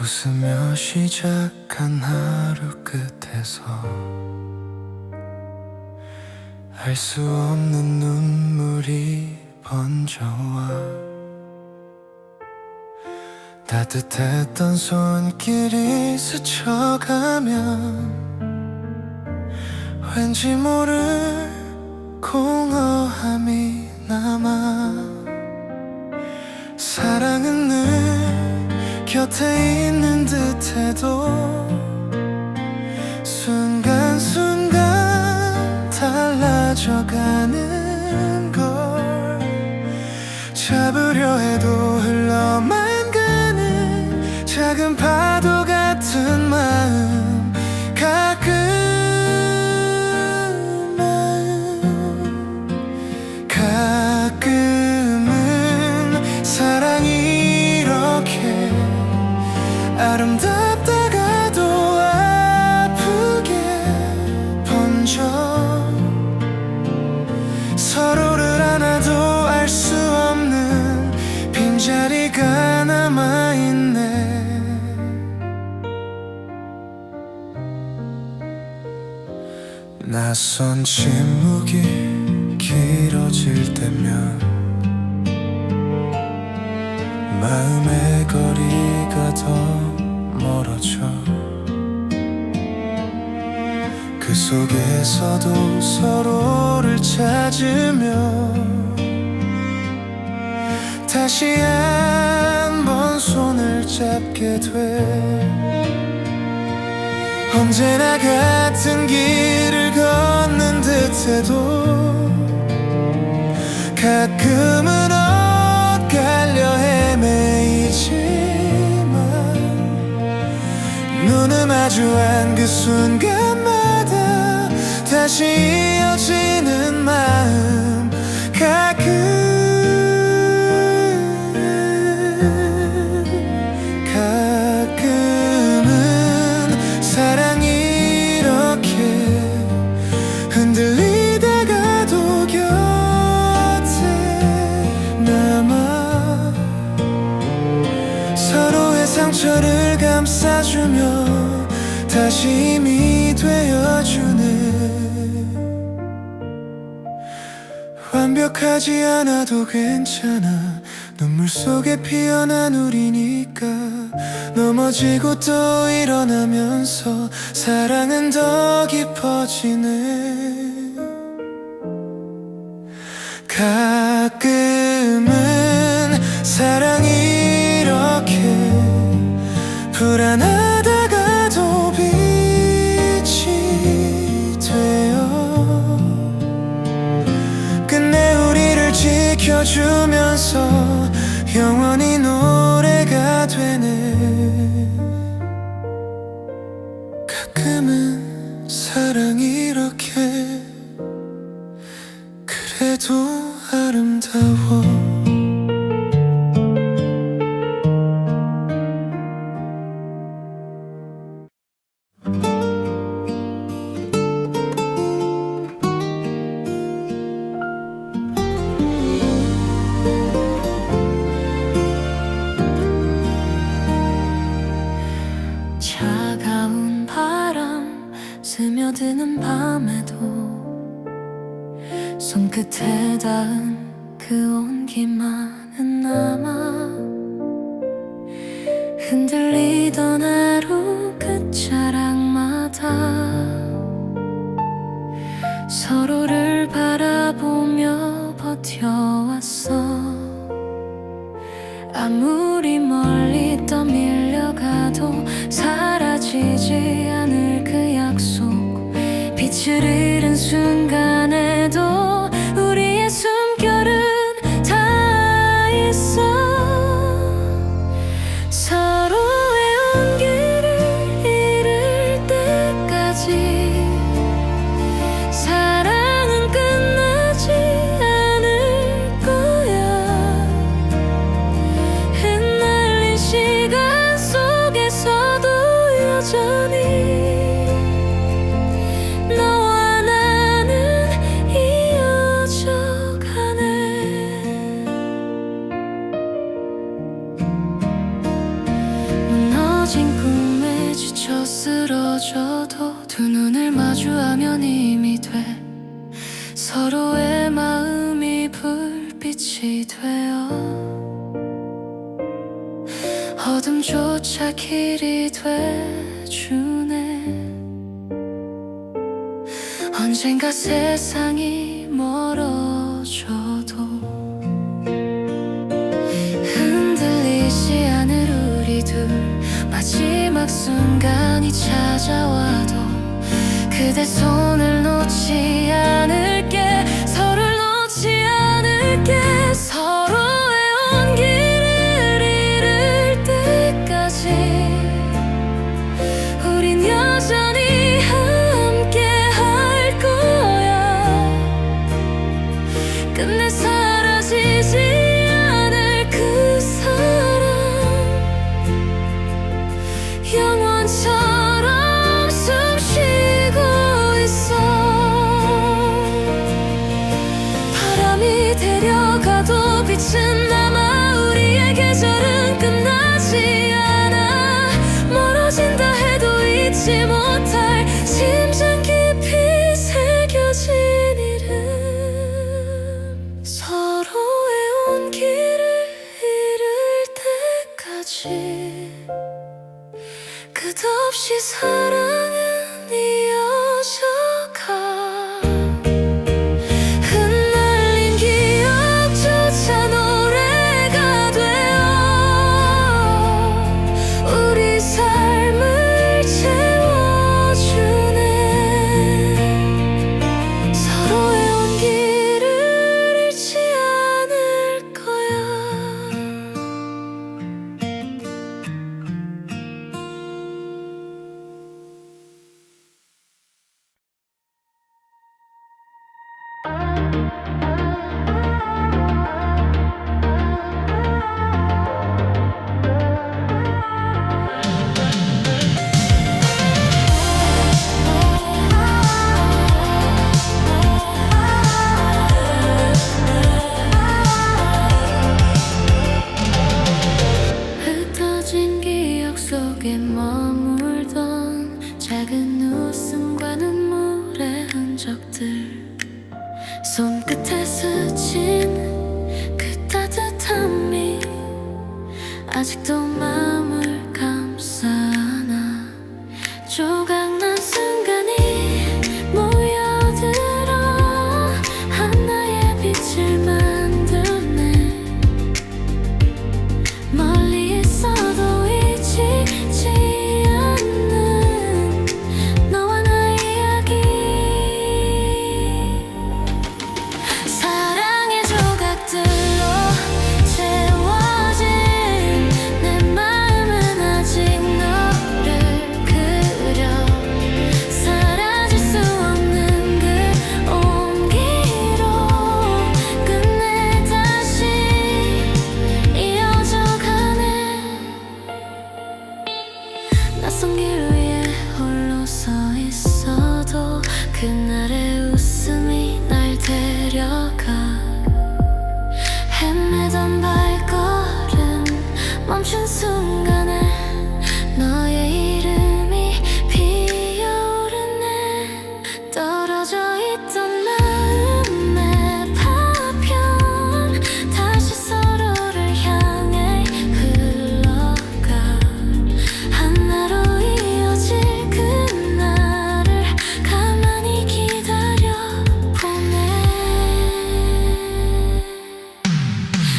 웃으며 시작한 하루 끝에서 알 수 없는 눈물이 번져와 따뜻했던 손길이 스쳐가면 왠지 모를 공허함이 남아 사랑은 늘 곁에 있는 듯해도 순간순간 달라져가는 걸 잡으려 해도 흘러만 가는 작은 파도 같은 마음 가끔은 사랑이 이렇게 아름답다가도 아프게 번져 서로를 안아도 알 수 없는 빈자리가 남아있네. 낯선 침묵이 길어질 때면 마음의 거리가 더 멀어져 그 속에서도 서로를 찾으며 다시 한번 손을 잡게 돼 언제나 같은 길을 걷는 듯해도 가끔은 엇갈려 헤매이지만 눈을 마주한 그 순간마다 다시 이어지는 마음 가끔은 사랑이 이렇게 흔들리다가도 곁에 남아 서로의 상처를 감싸주며 다시 힘이 되어주네. 완벽하지 않아도 괜찮아 눈물 속에 피어난 우리니까 넘어지고 또 일어나면서 사랑은 더 깊어지네. 가끔은 사랑이 이렇게 불안하다가도 빛이 되어 끝내 우리를 지켜주면서 영원히 노래가 되네. 가끔은 사랑이 이렇게 그래도 아름다워. 차가운 바람 스며드는 밤에도 손끝에 닿은 그 온기만은 남아 흔들리던 하루 끝자락마다 서로를 바라보며 버텨왔어. 아무리 멀리 떠밀려가도 사라지지 않을 그 약속 빛을 잃은 순간에도 우리의 숨결은 다 있어. 서로의 온기를 잃을 때까지 사랑은 끝나지 않을 거야. 흩날린 시간 속에서도 여전히 너와 나는 이어져가네. 무너진 지쳐 쓰러져도 두 눈을 마주하면 힘이 돼 서로의 마음이 불빛이 되어 어둠조차 길이 돼주네 언젠가 세상이 멀어져도 흔들리지 않을 우리 둘 마지막 순간이 찾아와도 그대 손을 놓지 않을게 서로를 놓지 않을게 서로의 온기를 잃을 때까지 우린 여전히 함께 할 거야 끝내 사라지지 않을 그 사랑 영원처럼 숨쉬고 있어 바람이 데려가도 빛은 남아 우리의 계절은 끝나지 않아 멀어진다 해도 잊지 못할 심장 깊이 새겨진 이름 서로의 온기를 잃을 때까지 끝없이 사랑은 이어져가 흩날린 기억조차 노래가 되어 우리 삶을 채워주네 서로의 온기를 잃지 않을 거야 흩어진 기억 속에 머물던 작은 웃음과 눈물의 흔적들 손끝에 스친 그 따뜻함이 아직도 마음을 감싸나 조각난 순간이 모여들어 하나의 빛을 만드네 멀리 있어도 잊히지 않는 너와 나의 이야기 사랑의 조각들로 채워진 내 마음은 아직 너를 그려 사라질 수 없는 그 온기로 끝내 다시 이어져가네 낯선 길 위에 홀로 서 있어도 그날의 웃음이 날 데려가 헤매던 발걸음 멈춘 순간에 너의 이름이 피어오르네 떨어져 있던 마음의 파편 다시 서로를 향해 흘러가 하나로 이어질 그날을 가만히 기다려보네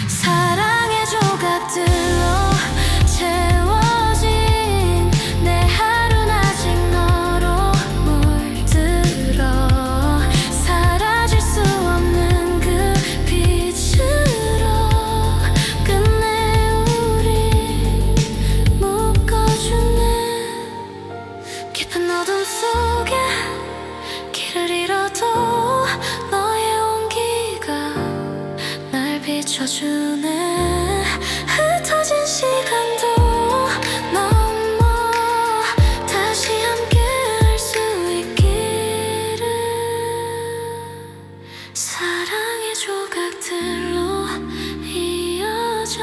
사랑의 조각들로 채워진 내 하루는 아직 너로 물들어 사라질 수 없는 그 빛으로 끝내 우리 묶어주네 깊은 어둠 속에 길을 잃어도 너의 온기가 날 비춰주네 흩어진 시간도 넘어 다시 함께 할 수 있기를 사랑의 조각들로 이어져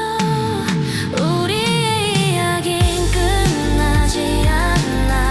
우리의 이야긴 끝나지 않아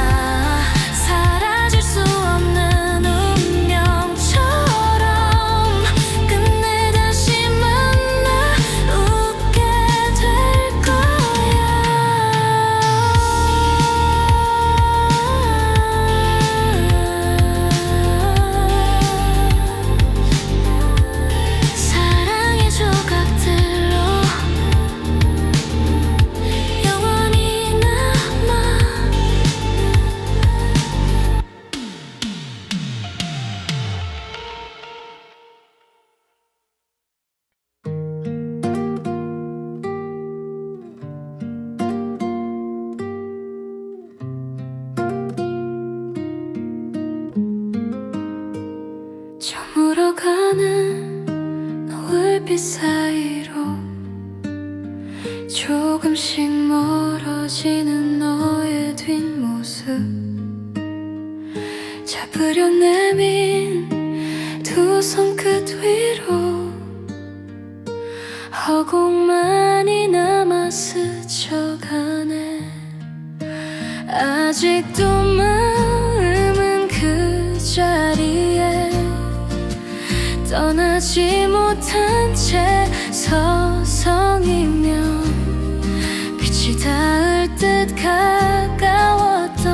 흘러가는 노을빛 사이로 조금씩 멀어지는 너의 뒷모습, 잡으려 내민 두 손끝 위로 허공만이 남아 스쳐가네. 아직도 마음은 그 자리에 떠나지 못한 채 서성이며, 빛이 닿을 듯 가까웠던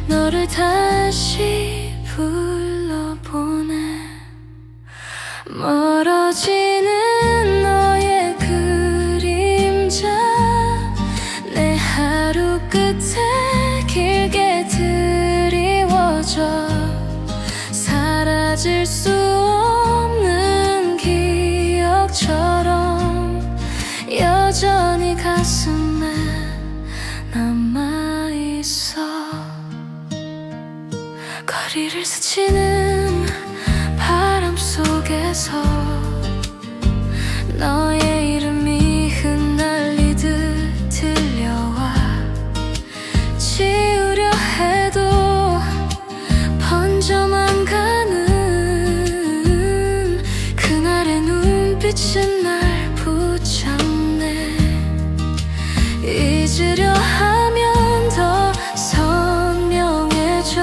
너를 다시 불러보네. 멀어지는 너의 그림자, 내 하루 끝에 길게 드리워져 사라질 수 없는 기억처럼 여전히 가슴에 남아있어. 거리를 스치는 바람 속에서 너의 이름이 흩날리듯 들려와, 지우려 해도 번져만 가는 그날의 눈빛은 날 붙잡네. 잊으려 하면 더 선명해져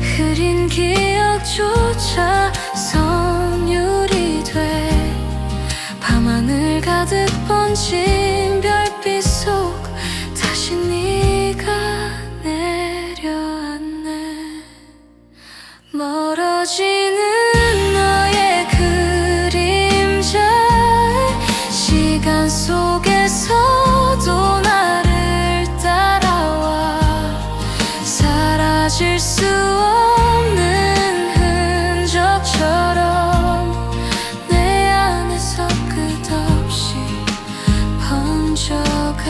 흐린 기억조차 선율이 돼. 밤하늘 가득 번진 별빛 속 다시 네가 내려앉네. 멀어지는 너의 그림자, 시간 속에서도 나를 따라와 사라질 수 없는 흔적처럼 내 안에서 끝없이 번져가.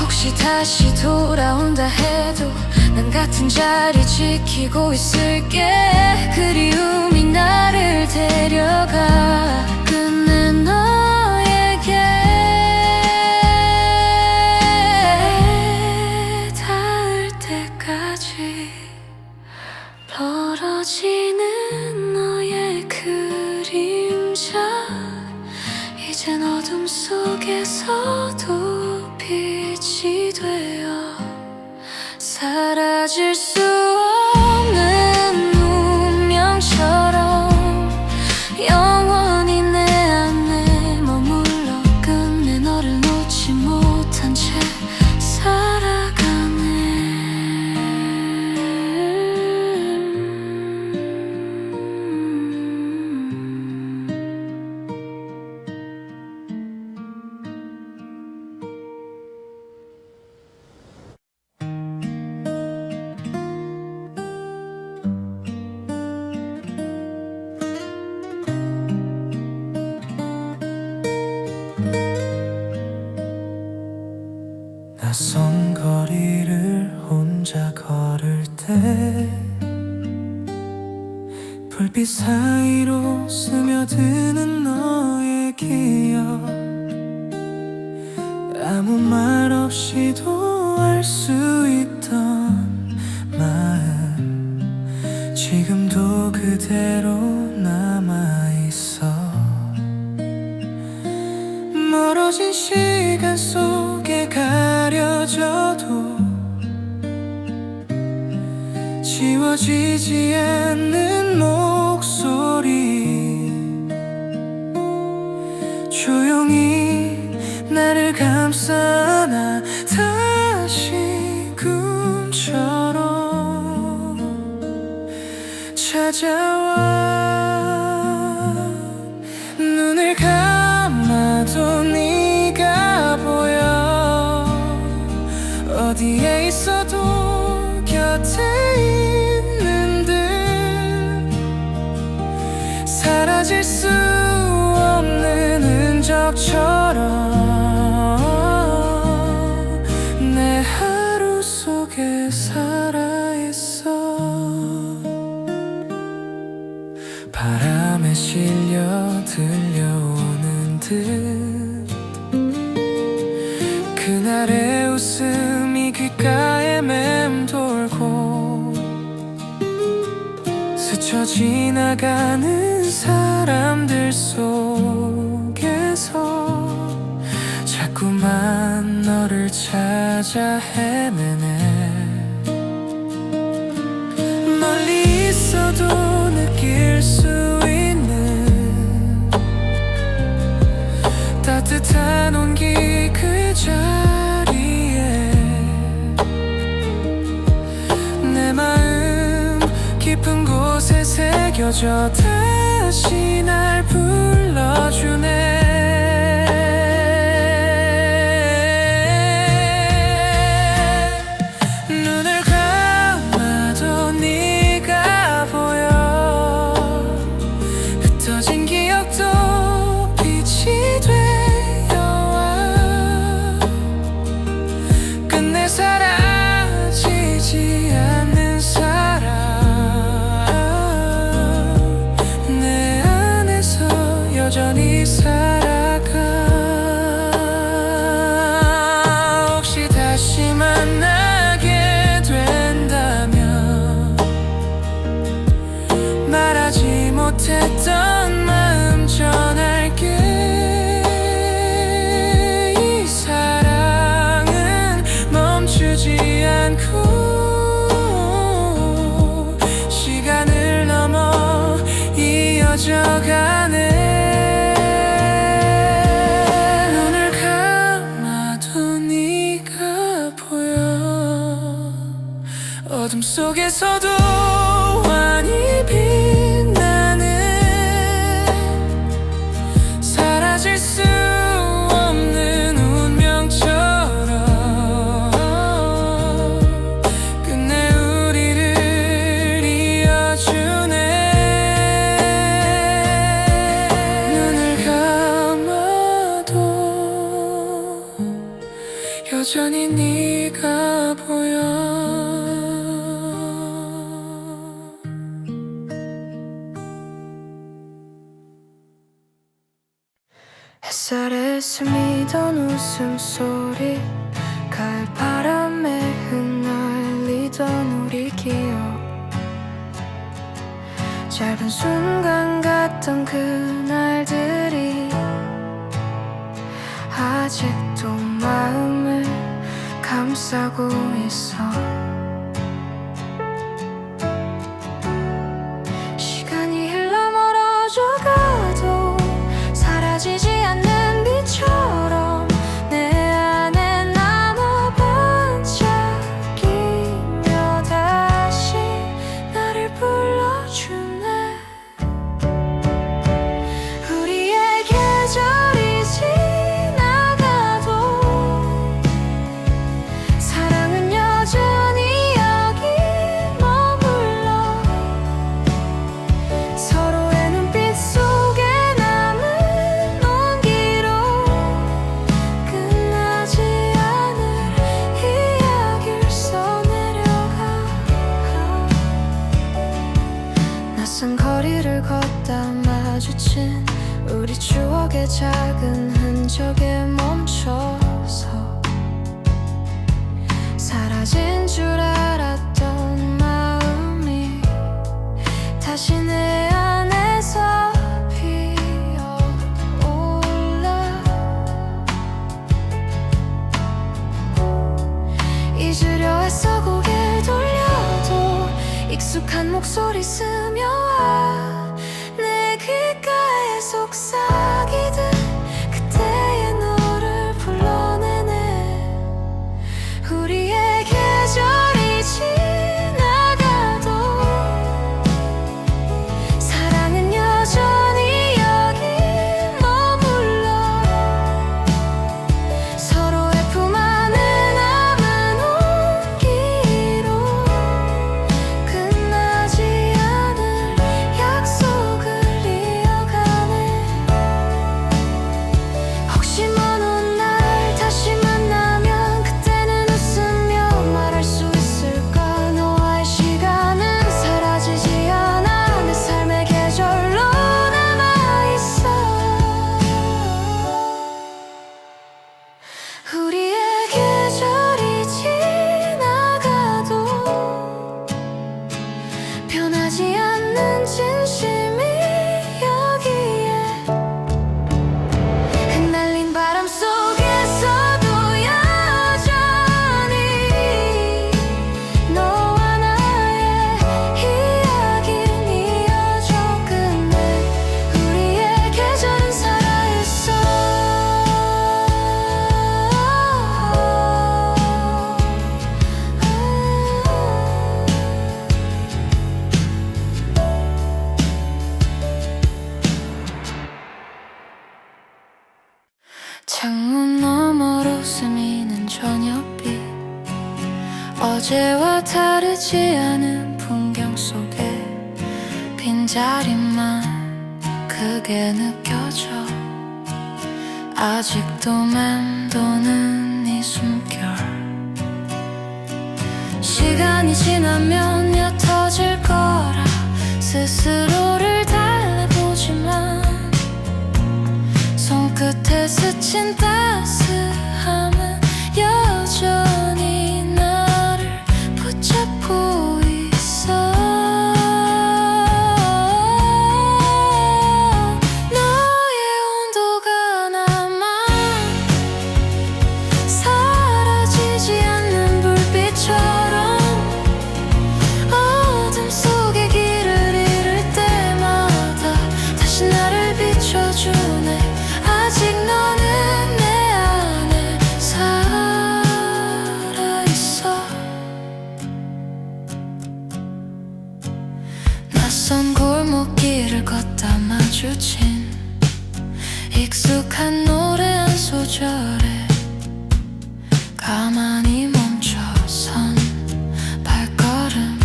혹시 다시 돌아온다 해도 난 같은 자리 지키고 있을게. 그리움이 나를 데려가 끝내 너에게 닿을 때까지. 멀어지는 너의 그림자, 이젠 어둠 속에서도 빛이 되어 사라질 수 없는 운명처럼 영원히 내 안에 머물러 끝내 너를 놓지 못한 채 살아가네. 낯선 거리를 혼자 걸을 때 불빛 사이로 스며드는 너의 기억, 아무 말 없이도 알 수 있던 마음, 지금도 그대로 남아있어. 멀어진 시간 속에 가려져도 지워지지 않는 목소리, 조용히 나를 감싸 안아 다시 꿈처럼 찾아와. 눈을 감아도 네가 보여. 어디에 있어도 곁에 있는 듯 사라질 수 없는 흔적처럼 내 하루 속에 살아있어. 그날의 웃음이 귓가에 맴돌고 스쳐 지나가는 사람들 속에서 자꾸만 너를 찾아 헤매네. 멀리 있어도 느낄 수 있는 따뜻한 온기 그 자리에 내 마음 깊은 곳에 새겨져 다시 날 불러주네. 눈을 감아도 네가 보여. 흩어진 기억도 빛이 되어와. 끝내 사라지지 않는 사랑 내 안에서 여전히 살아가. 혹시 다시 만나게 된다면 말하지 못했던 마음 전할게. 이 사랑은 멈추지 않고 시간을 넘어 이어져가네. 눈을 감아도 네가 보여. 어둠 속에서도 환히 빛나는 사라질 수 없는 운명처럼 끝내 우리를 이어주네. 눈을 감아도 여전히 네가 보여. 햇살에 스미던 웃음소리 가을 바람에 흩날리던 우리 기억. 짧은 순간 같던 그날들이 아직도 마음을 감싸고 있어. 시간이 흘러 멀어져 가도 사라지지 않는 빛처럼 내 안에 남아 반짝이며 다시 나를 불러주네. 우리의 계절이 지나가도 사랑은 여전히 여기 머물러. 서로의 눈빛 속에 남은 온기로 끝나지 않을 이야기를 써내려가. 낯선 거리를 걷다 마주친 우리 추억의 작은 흔적에 멈춰서 사라진 줄 알았던 마음이 다시 내 안에서 피어올라. 잊으려 애써 고개 돌려도 익숙한 목소리 스며와. 내 귓가에 속삭이듯 그때의 너를 불러내네. 우리의 계절이 지나가도 사랑은 여전히 여기 머물러. 서로의 품 안에 남은 온기로 끝나지 않을 약속을 이어가네. 혹시 먼 훗날 다시 만나면 그때는 웃으며 말할 수 있을까. 너와의 시간은 사라지지 않아 내 삶의 계절로 남아있어. 우리의 어제와 다르지 않은 풍경 속에 빈자리만 크게 느껴져. 아직도 맴도는 이 숨결. 시간이 지나면 옅어질 거라 스스로를 달래보지만 손끝에 스친 따스함은 여전히 나를 붙잡고 있어. 너의 온도가 남아 사라지지 않는 불빛처럼 어둠 속에 길을 잃을 때마다 다시 나를 비춰주네. 아직 너는 내 안에 살아있어. 낯선 골목길을 걷다 마주친 익숙한 노래 한 소절에 가만히 멈춰선 발걸음.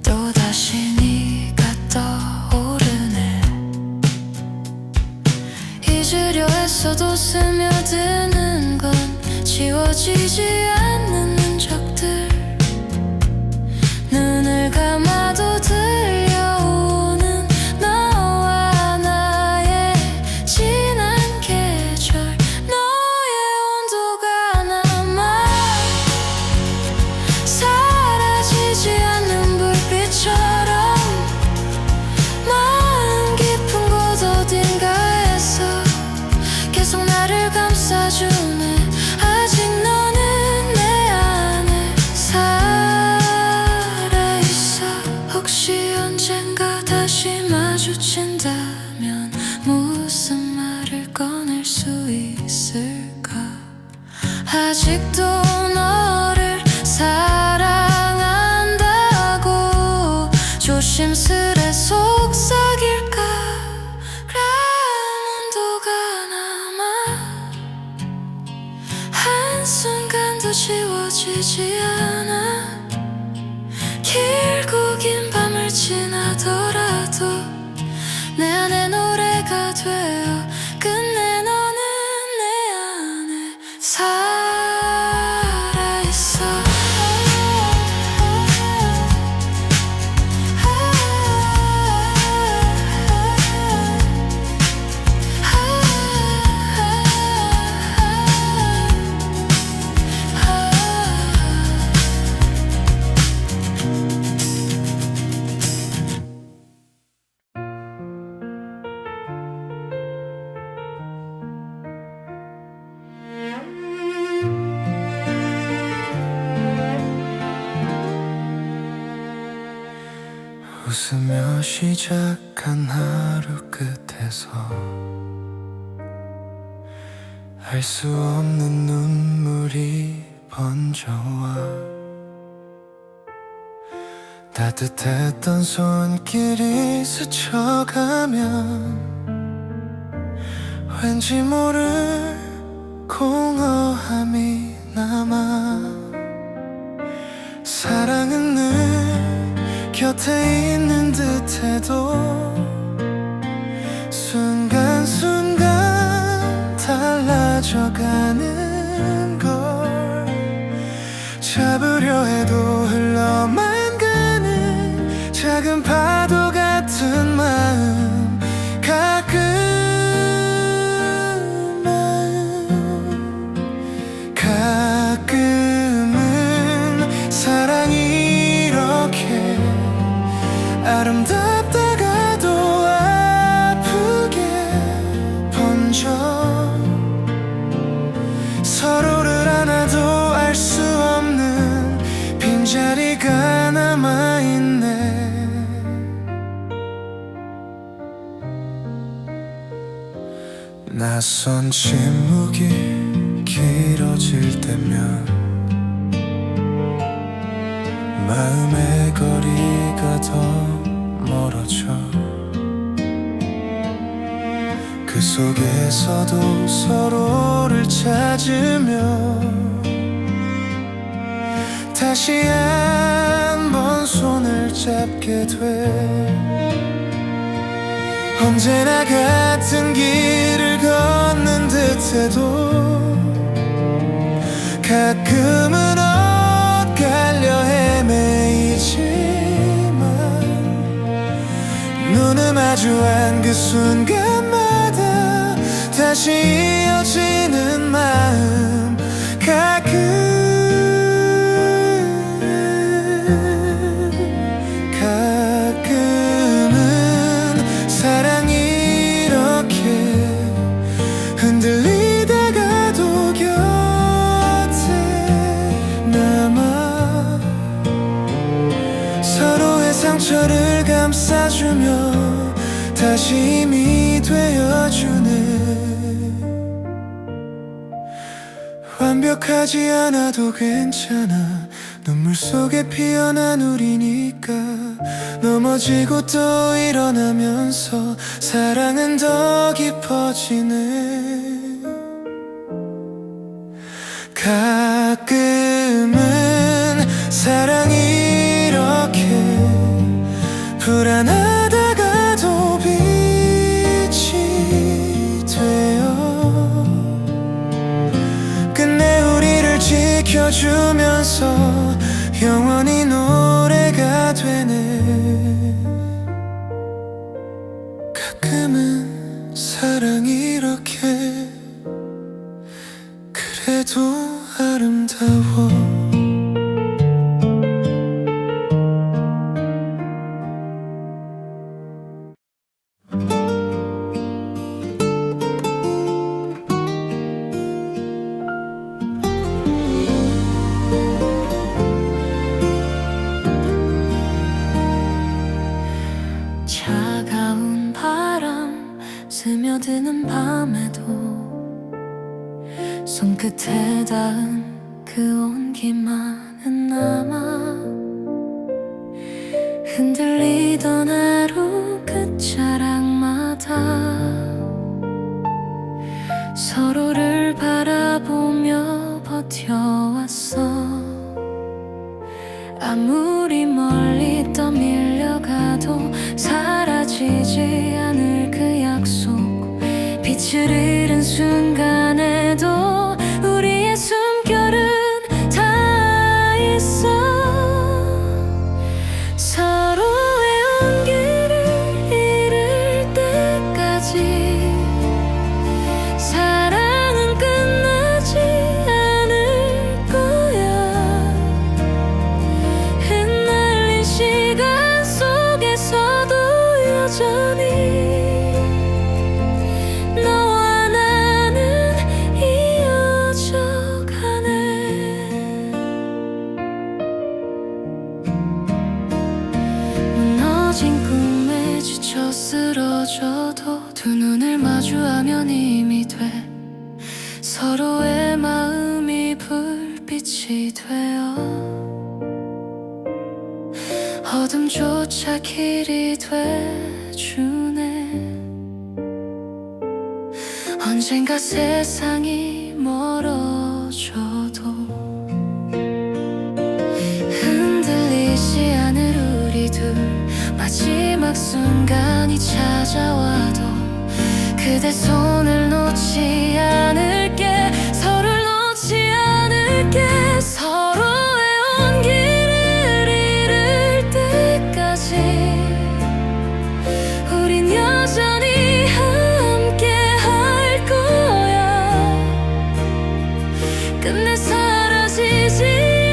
또다시 네가 떠오르네. 잊으려 했어도 스며드는 건 지워지지 않는 흔적들. 눈을 감아도 들려오는 너와 나의 지난 계절. 너의 온도가 남아 사라지지 않는 불빛처럼 마음 깊은 곳 어딘가에서 계속 나를 감싸주네. 아직 너는 내 안에 살아있어. 혹시 언젠가 다시 마주친다면 무슨 말을 꺼낼 수 있을까. 아직도 너를 사랑한다고 조심스레 속삭일까. 온도가 남아 한순간도 지워지지 않아. 길고 긴 밤을 지나더라도 내 안에 노래가 되어 끝내 너는 내 안에 살아있어. 웃으며 시작한 하루 끝에서 알 수 없는 눈물이 번져와. 따뜻했던 손길이 스쳐가면 왠지 모를 공허함이 남아. 사랑은 늘 곁에 있는 듯해도 순간순간 달라져가는 걸 잡으려 해도 흘러만 가는 작은 파도 같은 마음. 가끔은 사랑이 이렇게 아름답다가도 아프게 번져. 서로를 안아도 알 수 없는 빈자리가 남아있네. 낯선 침묵이 길어질 때면 마음의 거리가 더 멀어져. 그 속에서도 서로를 찾으며 다시 한번 손을 잡게 돼. 언제나 같은 길을 걷는 듯해도 가끔은 엇갈려 헤매이지만 눈을 마주한 그 순간마다 다시 이어지는 마음. 가끔은 사랑이 이렇게 흔들리다가도 곁에 남아 서로의 상처를 감싸주며 다시 힘이 되어주네. 완벽하지 않아도 괜찮아. 눈물 속에 피어난 우리니까. 넘어지고 또 일어나면서 사랑은 더 깊어지네. 가끔은 사랑이 이렇게 불안하다가도 빛이 되어 끝내 우리를 지켜주면서 영원히 노래가 되네. 가끔은 사랑이 이렇게 그래도 아름다워. 차가운 바람 스며드는 밤에도 손끝에 닿은 그 온기만은 남아. 흔들리던 하루 끝자락마다 서로를 바라보며 버텨왔어. 아무리 멀리 떠밀려가도 사라지지 않을 그 약속. 빛을 잃은 순간에도 우리의 숨결은 다 있어. 서로의 온기를 잃을 때까지 사랑은 끝나지 않을 거야. 흩날린 시간 속에서도 여전히 너와 나는 이어져 가네. 무너진 꿈에 지쳐 쓰러져도 두 눈을 마주하면 힘이 돼. 서로의 마음이 불빛이 되어 어둠조차 길이 돼주네. 언젠가 세상이 멀어져도 흔들리지 않을 우리 둘. 마지막 순간이 찾아와도 그대 손을 놓지 않을게. 서로를 놓지 않을게. 서로의 온기를 잃을 때까지 우린 여전히 함께 할 거야. 끝내 사라지지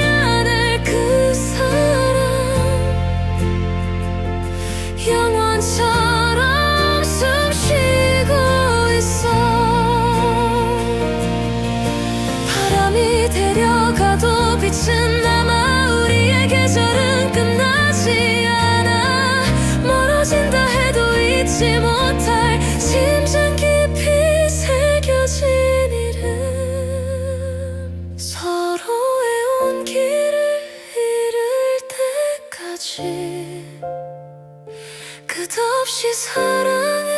않을 그 사랑. 영원처럼 숨쉬고 있어. 바람이 데려가도 빛은 남아. 우리의 계절은 끝나지 않아. 멀어진다 해도 잊지 못할 심장 깊이 새겨진 이름. 서로의 온기를 잃을 때까지 끝없이 사랑은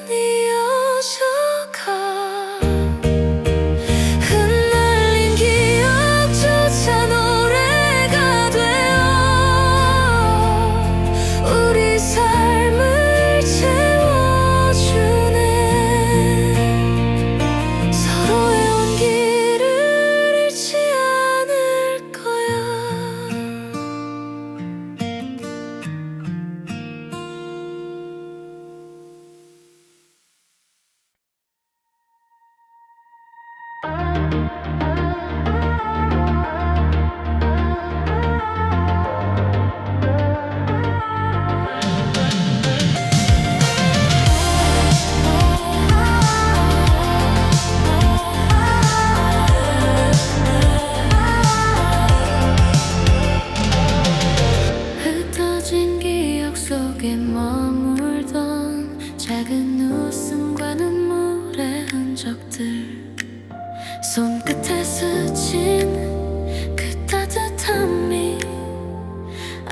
이어져가. 흩날린 기억조차 노래가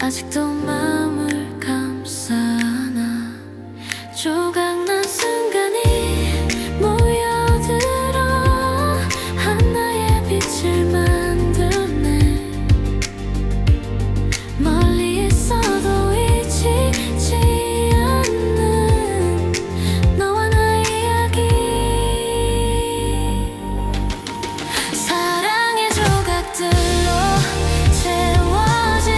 아직도 마음을 감싸나 조각난 순간이 모여들어 하나의 빛을 만들어내 멀리 있어도 잊히지 않는 너와 나의 이야기 사랑의 조각들로 채워진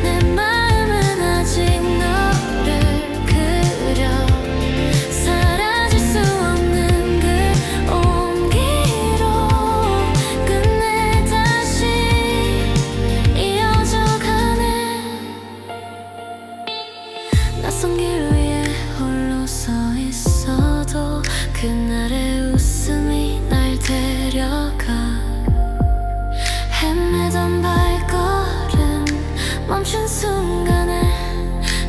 내 마음은 아직 너를 그려 사라질 수 없는 그 온기로 끝내 다시 이어져 가네 낯선 길 위에 홀로 서 있어도 그날의 웃음이 날 데려가 헤매던 발걸음 멈춘 순간에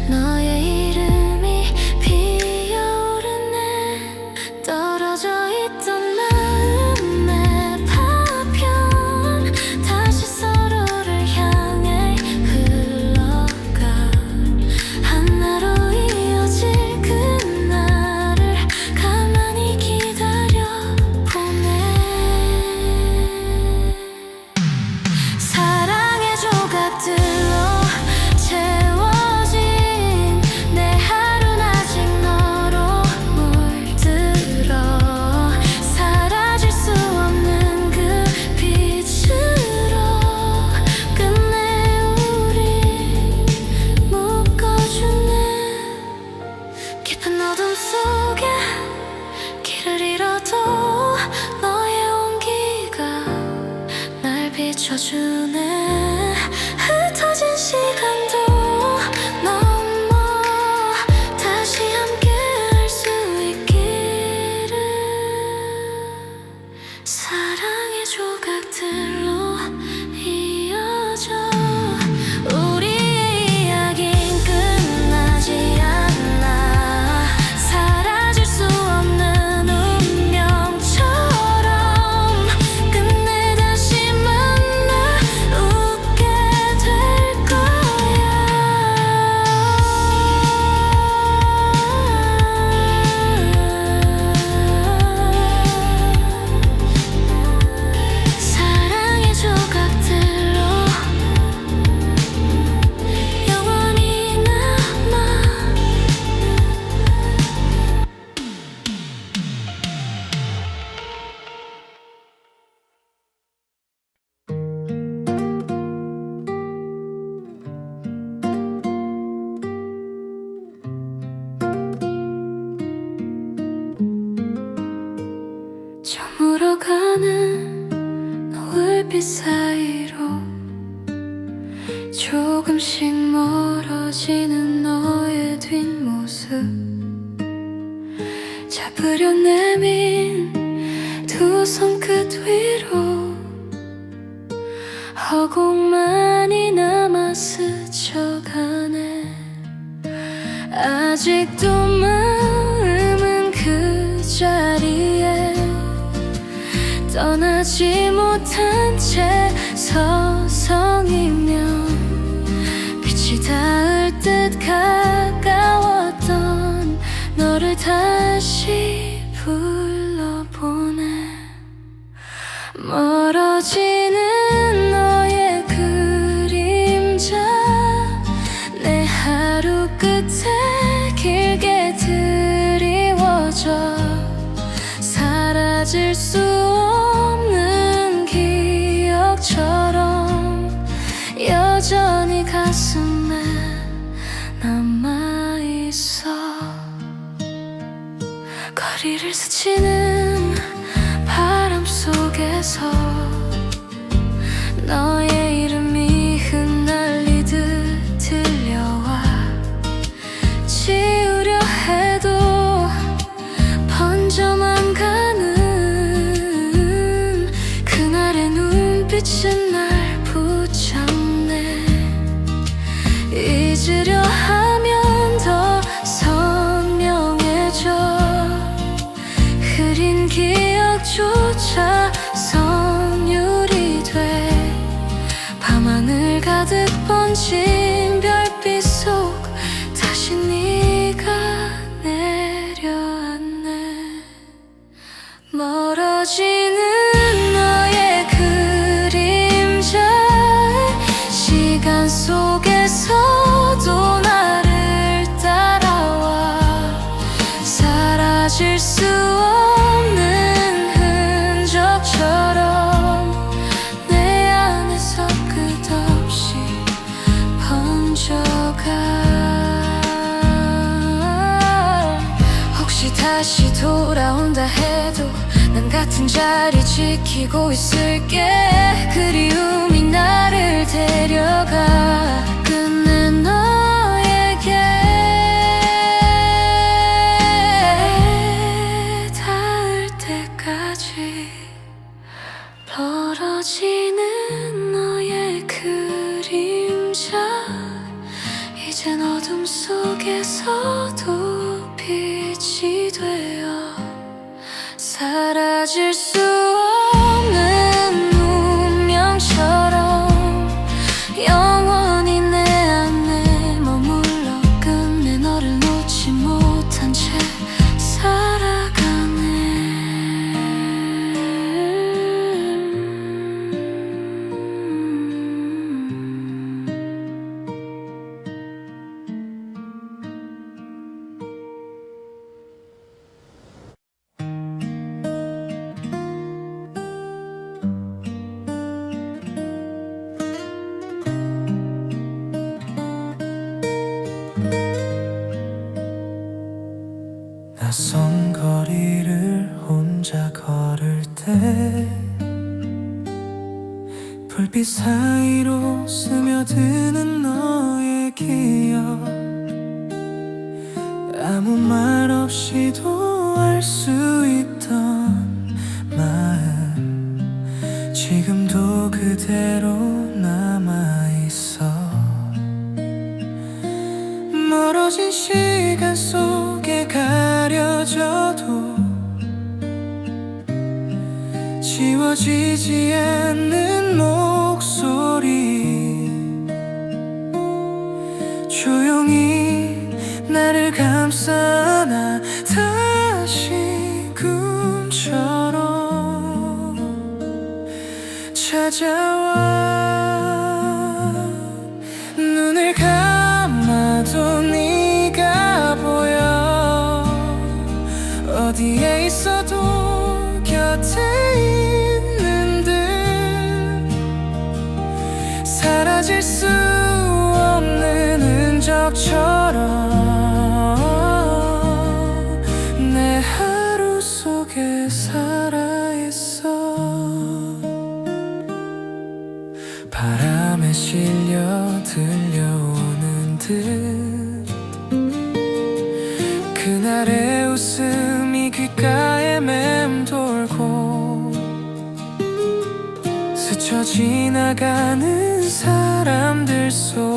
너의 이름이 피어오르네 떨어져 있던 마음의 파편 다시 서로를 향해 흘러가 하나로 이어질 그날을 가만히 기다려보네 사랑의 조각들로 채워진 내 하루는 아직 너로 물들어 사라질 수 없는 그 빛으로 끝내 우리 묶어주네 깊은 어둠 속에 길을 잃어도 너의 온기가 날 비춰주네 흩어진 시간도 넘어 다시 함께 할 수 있기를 사랑의 조각들로 이어져 우리의 이야긴 끝나지 않아 사라질 수 없는 운명처럼 끝내 다시 만나 웃게 될 거야 사랑의 조각들로 영원히 남아 저물어가는 노을빛 사이로 조금씩 멀어지는 너의 뒷모습 잡으려 내민 두 손끝 위로 허공만이 남아 스쳐가네 아직도 마음은 그 자리에 떠나지 못한 채 서성이며 빛이 닿을 듯 가까웠던 너를 다시 불러보네 멀어지는 너의 그림자 내 하루 끝에 길게 드리워져 사라질 수 없는 기억처럼 여전히 가슴에 남아있어 거리를 스치는 바람 속에서 너의 이름이 흩날리듯 들려와 지우려 해도 번져만 가는 그날의 눈빛은 날 붙잡네 잊으려 하면 더 선명해져 흐린 기억조차 선율이 돼 밤하늘 가득 번진 돌아온다 해도 난 같은 자리 지키고 있을게. 그리움이 나를 데려가 끝내 너에게 닿을 때까지 멀어지는 너의 그림자 이젠 어둠 속에서도 빛이 되어 사라질 수 없는 운명처럼 영원히 내 안에 머물러 끝내 너를 놓지 못한 채 살아가네. 낯선 거리를 혼자 걸을 때 불빛 사이로 스며드는 너의 기억 아무 말 없이도 알 수 있던 마음 지금도 그대로 남아있어. 멀어진 시간 속에 가려져도 지워지지 않는 목소리 조용히 나를 감싸나 다시 꿈처럼 찾아와. 눈을 감아도 네가 보여. 어디에 있어도 곁에 있는 듯 사라질 수 없는 흔적처럼 내 하루 속에 살아있어. 바람에 실려 들려오는 듯 그날의 웃음이 귓가에 맴돌고 스쳐 지나가는 사람들 속에서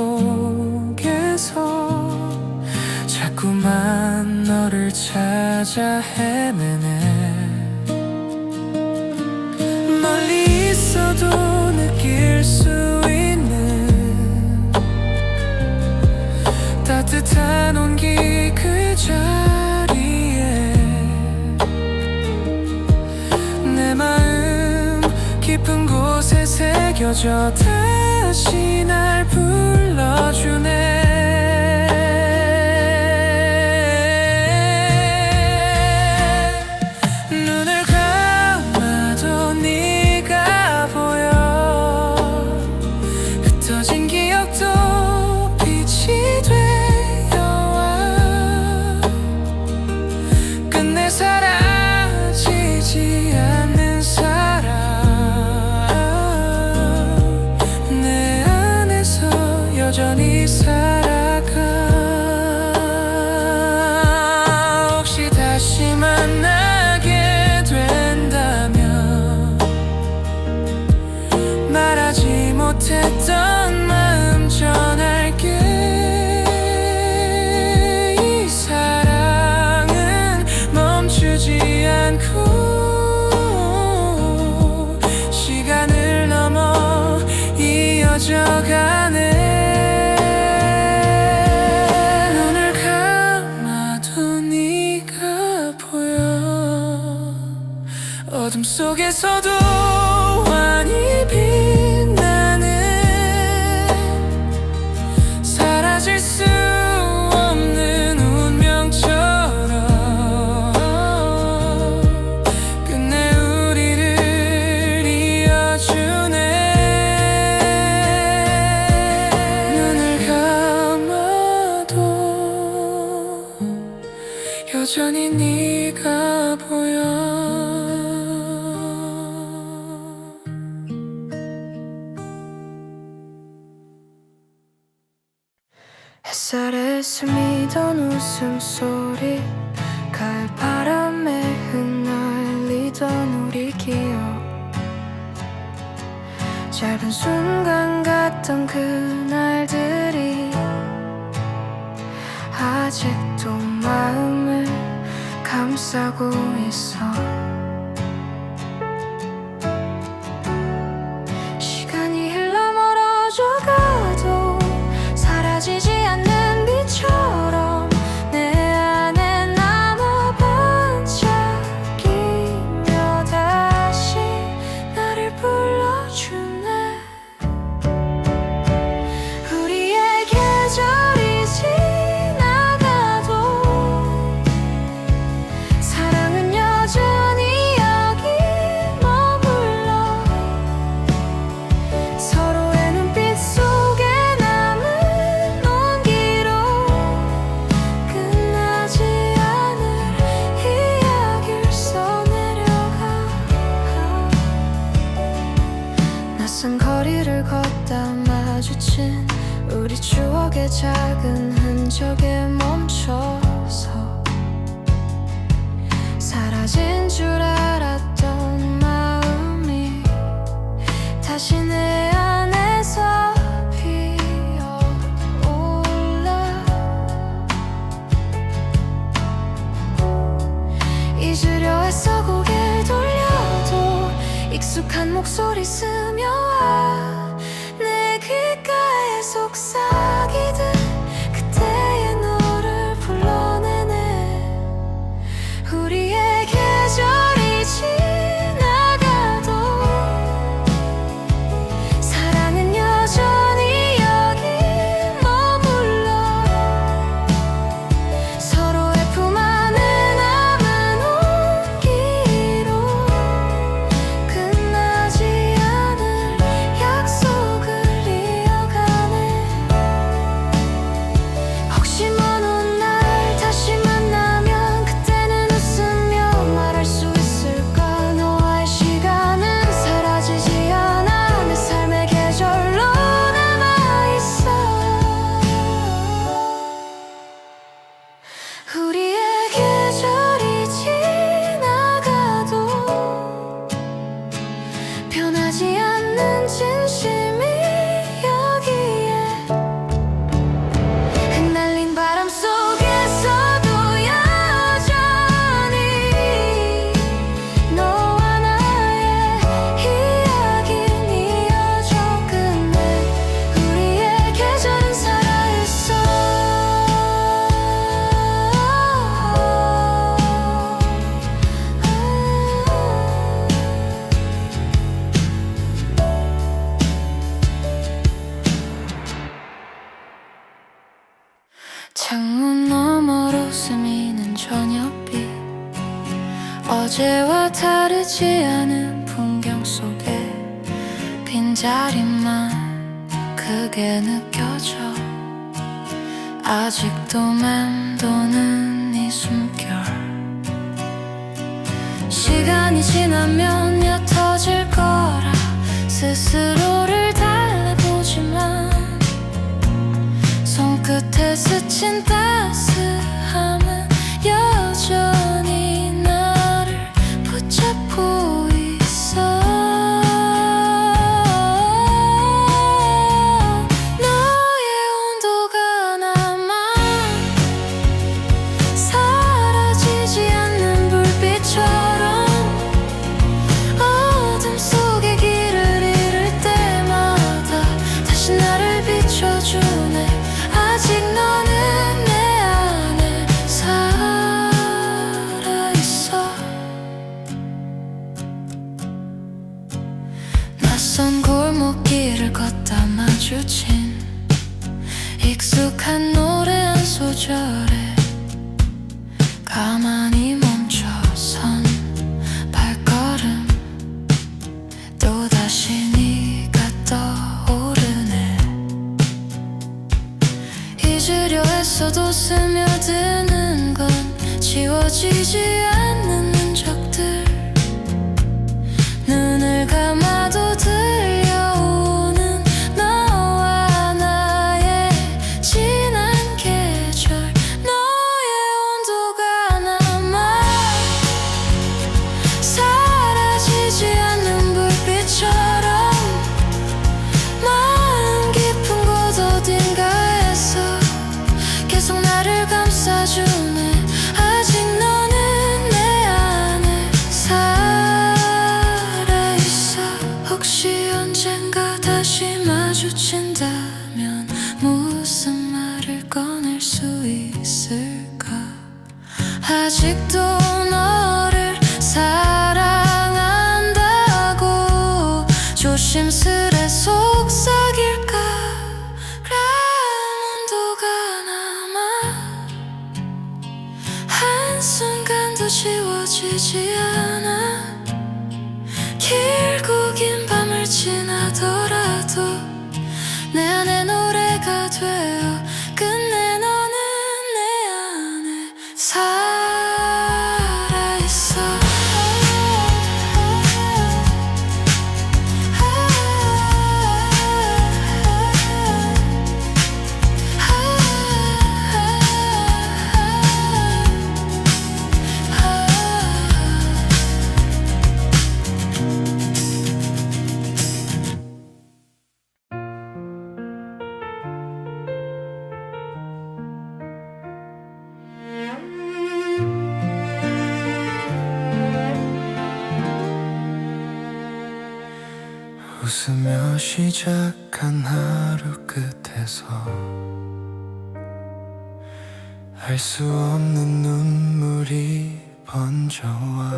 자꾸만 너를 찾아 헤매네. 멀리 있어도 느낄 수 있는 따뜻한 온기 그 자리에 내 마음 깊은 곳에 새겨져 다시 날 불러주네. 눈을 감아도 네가 보여. 흩어진 기억도 빛이 되어와 끝내 사라지지 않는 사랑 내 안에서 여전히 살아가. 혹시 다시 만나게 된다면 말하지 못했던 마음 전할게. 이 사랑은 멈추지 않고 시간을 넘어 이어져가네. 눈을 감아도 네가 보여. 어둠 속에서도 환히 빛나는 사라질 수 없는 운명처럼 끝내 우리를 이어주네. 눈을 감아도 여전히 네가 햇살에 스미던 웃음소리 가을 바람에 흩날리던 우리 기억 짧은 순간 같던 그날들이 아직도 마음을 감싸고 있어 시간이 흘러 멀어져 가도 사라지지 않는 빛처럼 내 안에 남아 반짝이며 다시 나를 불러주네 우리의 계절이 지나가도 사랑은 여전히 여기 머물러 서로의 눈빛 속에 남은 온기로 끝나지 않을 이야기를 써내려가 낯선 거리를 걷다 마주친 우리 추억의 작은 흔적에 멈춰서 사라진 줄 알았던 마음이 다시 내 안에서 피어올라 잊으려 애써 고개를 돌려도 익숙한 목소리 스며와 내 귓가에 속삭이듯 그때의 너를 불러내네 우리의 계절이 지나가도 사랑은 여전히 여기 머물러 서로의 품 안에 남은 온기로 끝나지 않을 약속을 이어가네 혹시 먼 훗날 다시 만나면 그때는 웃으며 말할 수 있을까 너와의 시간은 사라지지 않아 내 삶의 계절로 남아있어 우리의 계절이 지나가도 변하지 않는 진심이 여기에 흩날린 바람 속에서도 여전히 너와 나의 이야기는 이어져 끝내 우리의 계절은 살아있어 창문 너머로 스미는 저녁빛 어제와 다르지 않은 풍경 속에 빈자리만 크게 느껴져 아직도 맴도는 이 숨결 시간이 지나면 옅어질 거라 스스로를 달래보지만 손끝에 스친 따스함은 여전히 나를 붙잡고 있어 너의 온도가 남아 사라지지 않는 불빛처럼 어둠 속에 길을 잃을 때마다 다시 나를 비춰주네 아직 너는 내 안에 살아있어 낯선 골목길을 걷다 마주친 익숙한 노래 한 소절에 가만히 멈춰선 발걸음 또다시 네가 떠오르네 잊으려 애써도 스며드는 건 지워지지 않는 흔적들 눈을 감아도 들려오는 너와 나의 진한 언젠가 다시 마주친다면 무슨 말을 꺼낼 수 있을까? 아직도 너를 사랑한다고 조심스레 속삭일까? 온도가 남아 한순간도 지워지지 않아. 길고 긴 밤을 지나더라도 내 안에 노래가 되어 끝내 너는 내 안에 살아있어. 웃으며 시작한 하루 끝에서 알 수 없는 눈물이 번져와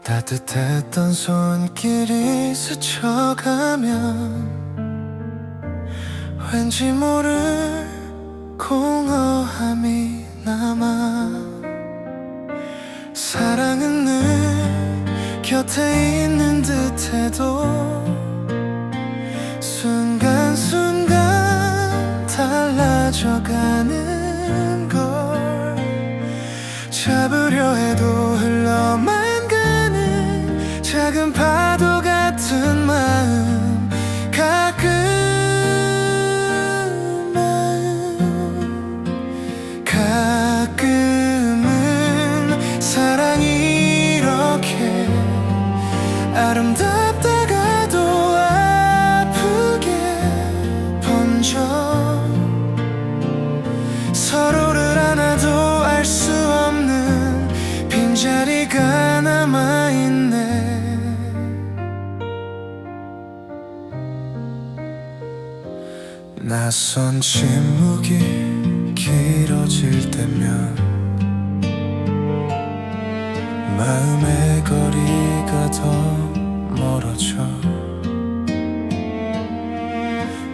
따뜻했던 손길이 스쳐가면 왠지 모를 공허함이 남아. 사랑은 늘 곁에 있는 듯해도 순간순간 달라져가는 걸 잡으려 해도 흘러만 가는 작은 파도 같은 마음. 가끔은 사랑이 이렇게 아름답다가도 아프게 번져 서로를 안아도 알 수 없는 빈자리가 남아있네. 낯선 침묵이 길어질 때면 마음의 거리가 더 멀어져.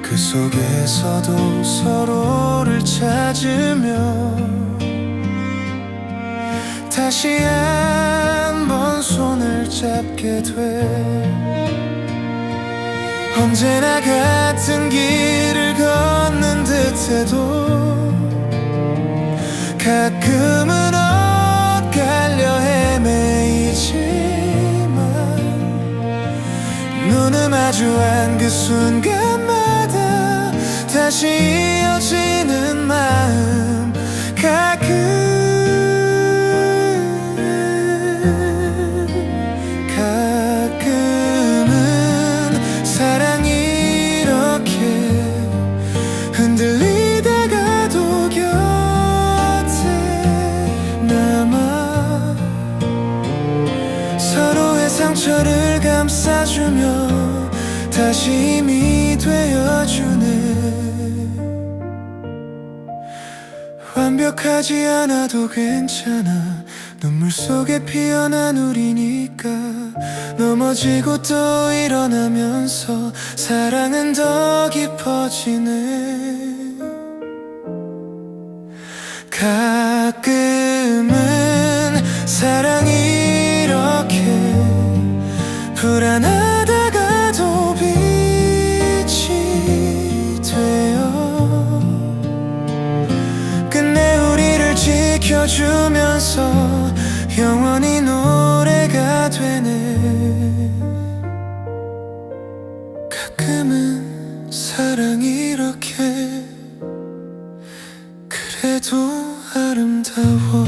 그 속에서도 서로를 찾으며 다시 한번 손을 잡게 돼. 언제나 같은 길을 걷는 듯해도 가끔은 엇갈려 헤매이지만 눈을 마주한 그 순간마다 다시 이어지는 마음. 가끔은 사랑이 이렇게 흔들리다가도 곁에 남아 서로의 상처를 감싸주며 다시 힘이 되어주네. 완벽하지 않아도 괜찮아. 눈물 속에 피어난 우리니까. 넘어지고 또 일어나면서 사랑은 더 깊어지네. 가끔은 사랑이 이렇게 불안하다가도 빛이 되어 끝내 우리를 지켜주면서 영원히 노래가 되네. 가끔은 사랑이 이렇게 그래도 아름다워.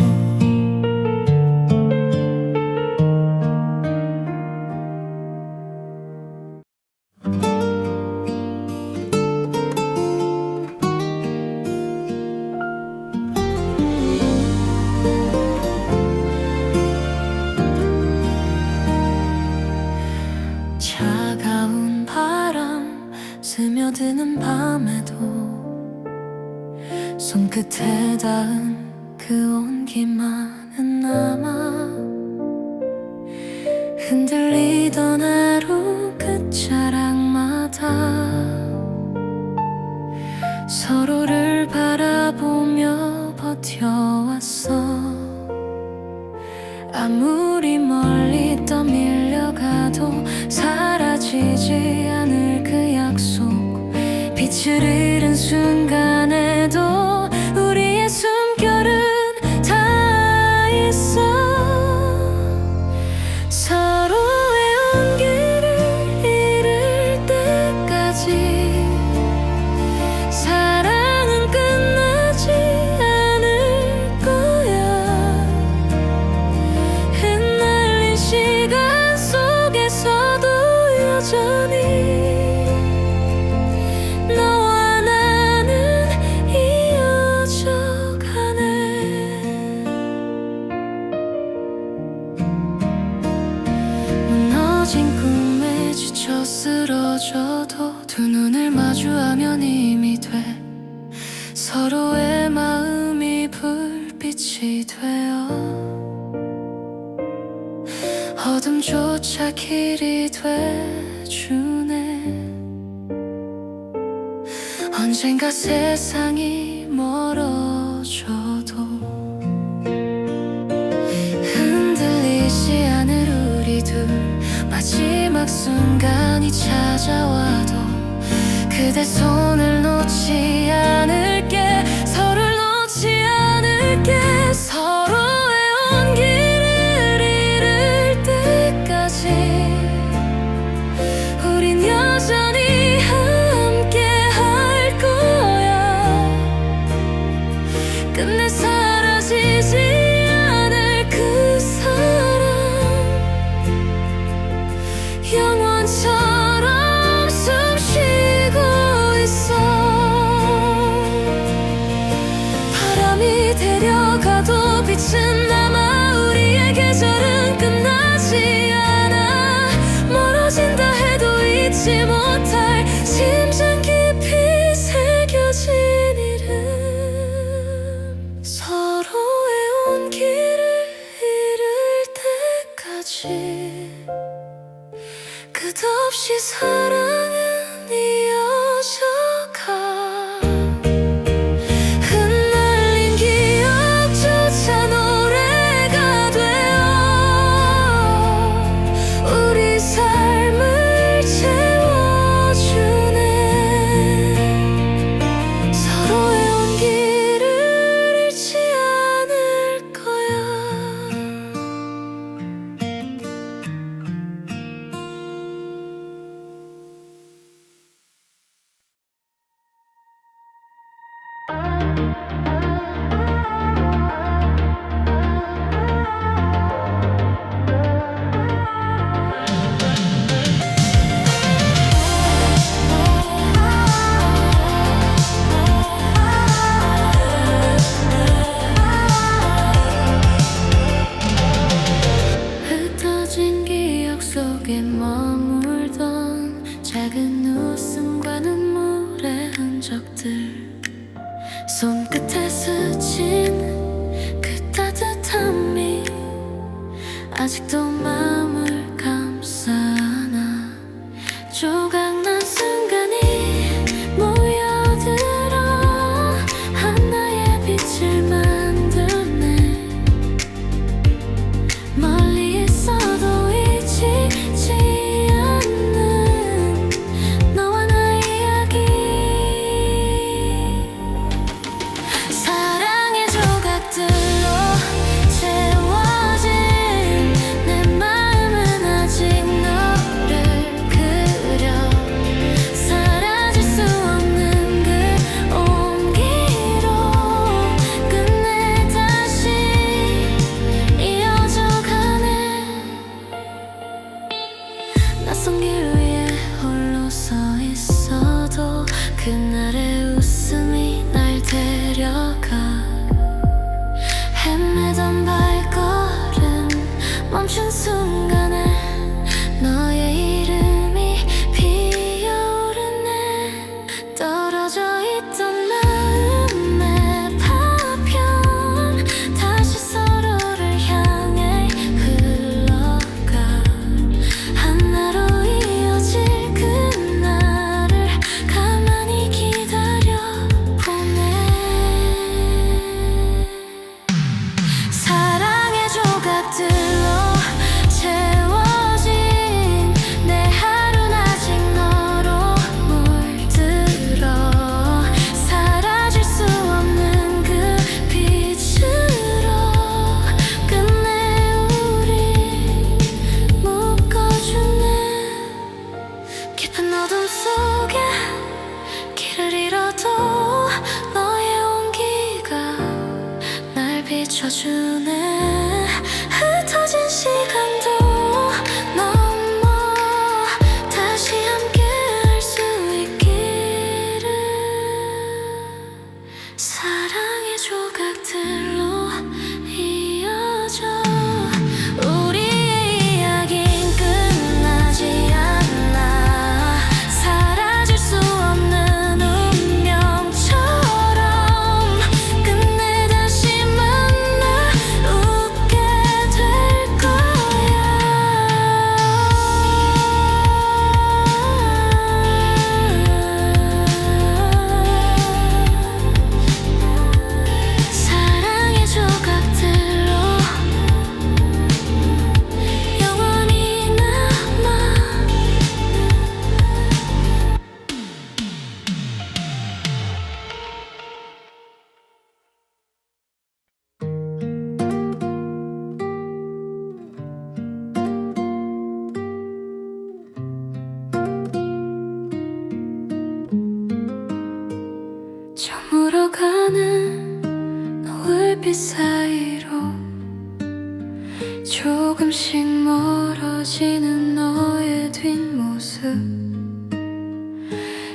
차가운 바람 스며드는 밤에도 손끝에 닿은 그 온기만은 남아 흔들리던 하루 끝자락마다 서로를 바라보며 버텨왔어. 아무리 멀리 떠밀려가도 사라지지 않을 그 약속, 빛을 잃은 순간에도 우리의 숨결은 다 있어. 서로의 온기를 잃을 때까지 사랑은 끝나지 않을 거야. 흩날린 시간 속에서도 여전히 너와 나는 이어져 가네. 무너진 꿈에 지쳐 쓰러져도 두 눈을 마주하면 힘이 돼. 서로의 마음이 불빛이 되어 어둠조차 길이 돼주네. 언젠가 세상이 멀어져도 흔들리지 않을 우리 둘, 마지막 순간이 찾아와도 그대 손을 놓지 않을게. 서로를 놓지 않을게. 서로의 온기를 잃을 때까지 우린 여전히 함께 할 거야. 끝내 사라지지 않을 그 사랑, 영원처럼 숨쉬고 있어. 바람이 데려가도 빛은 남아. 우리의 계절은 끝나지 않아. 멀어진다 해도 잊지 못할 심장 깊이 새겨진 이름. 서로의 온기를 잃을 때까지 끝없이 사랑은 이어져가. 흩날린 기억조차 노래가 되어 우리 삶을 채워주네. 서로의 온기를 잃지 않을 거야. 흩어진 기억 속에 머물던 작은 웃음과 눈물의 흔적들, 손끝에 스친 그 따뜻함이 아직도 마음을 감싸 안아. 조각난 순간이 모여들어 하나의 빛을 만드네. 멀리 있어도 잊히지 않는 너와 나의 이야기. 사랑의 조각들로 채워진 내 마음은 아직 너를 그려. 사라질 수 없는 그 온기로 끝내 다시 이어져 가네. 낯선 길 위에 홀로 서 있어도 그날의 웃음이 날 데려가. 헤매던 발걸음 멈춘 순간에 너의 이름 비춰주네. 흩어진 시간도 넘어 다시 함께 할 수 있기를. 사랑의 조각들로 이어져 우리의 이야긴 끝나지 않아. 사라질 수 없는 운명처럼 끝내 다시 만나 웃게 될 거야. 사랑의 조각들로 영원히 남아. 저물어가는 노을빛 사이로 조금씩 멀어지는 너의 뒷모습.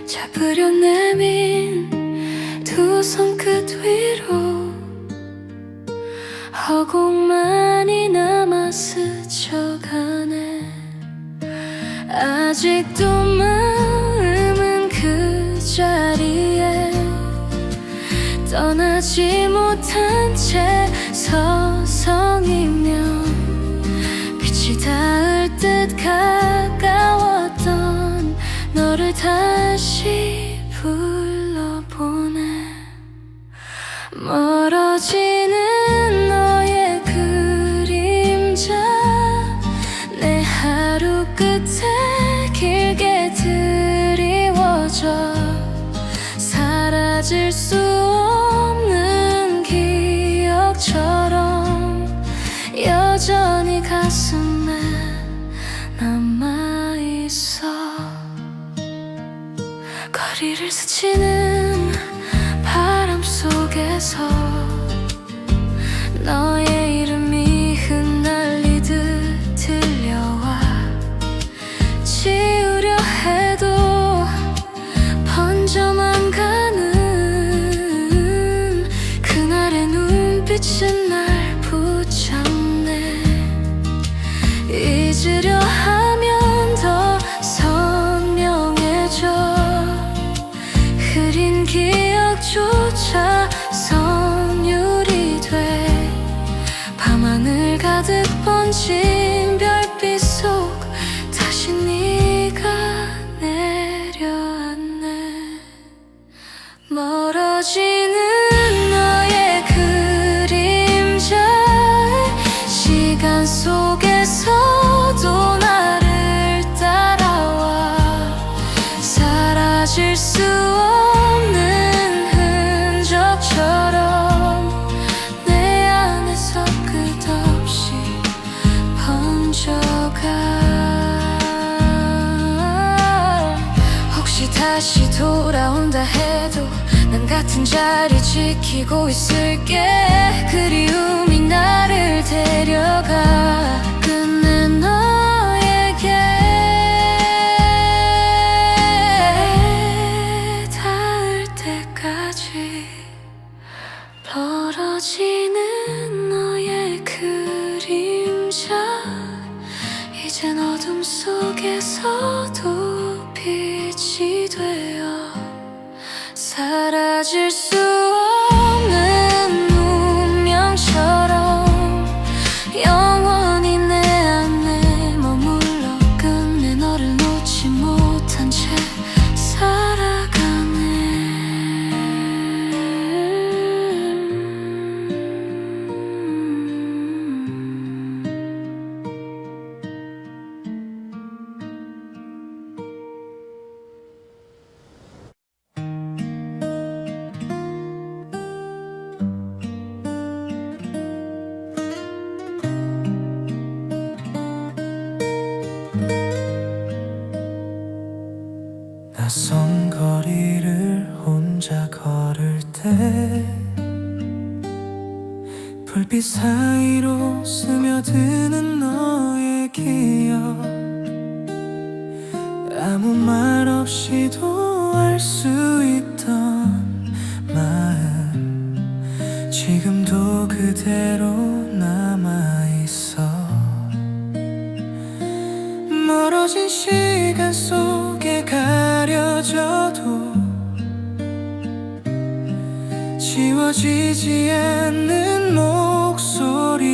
잡으려 내민 두 손끝 위로 허공만이 남아 스쳐가네. 아직도 마음은 그 자리에 떠나지 못한 채 서성이며 빛이 닿을 듯 가까웠던 너를 다시 불러보네. 멀어지는 너의 그림자 내 하루 끝에 길게 드리워져 사라질 수 없는 기억처럼 여전히 가슴에 남아있어. 거리를 스치는 바람 속에서 너의 이름이 흩날리듯 들려와. 지우려 해도 번져만 가는 그날의 눈빛은 날 붙잡네. 잊으려 하면 더 선명해져. 흐린 기억조차 선율이 돼. 밤하늘 가득 번진 별빛 속 다시 네가 내려앉네. 멀어지는 너의 그림자 시간 속에서도 나를 따라와. 사라질 수 없는 흔적처럼 내 안에서 끝없이 번져가. 혹시 다시 돌아온다 해도 난 같은 자리 지키고 있을게. 그리움이 나를 데려가 끝내 너에게 닿을 때까지. 멀어지는 너의 그림자 이젠 어둠 속에서도 빛이 되어 사라질 수 없는 운명처럼 영원히 내 안에 머물러 끝내 너를 놓지 못한 채 살아가네. 낯선 거리를 혼자 걸을 때 불빛 불빛 사이로 스며드는 너의 기억, 아무 말 없이도 알 수 있던 마음, 지금도 그대로 남아있어. 멀어진 시간 속에 가려져도 지워지지 않는 목소리,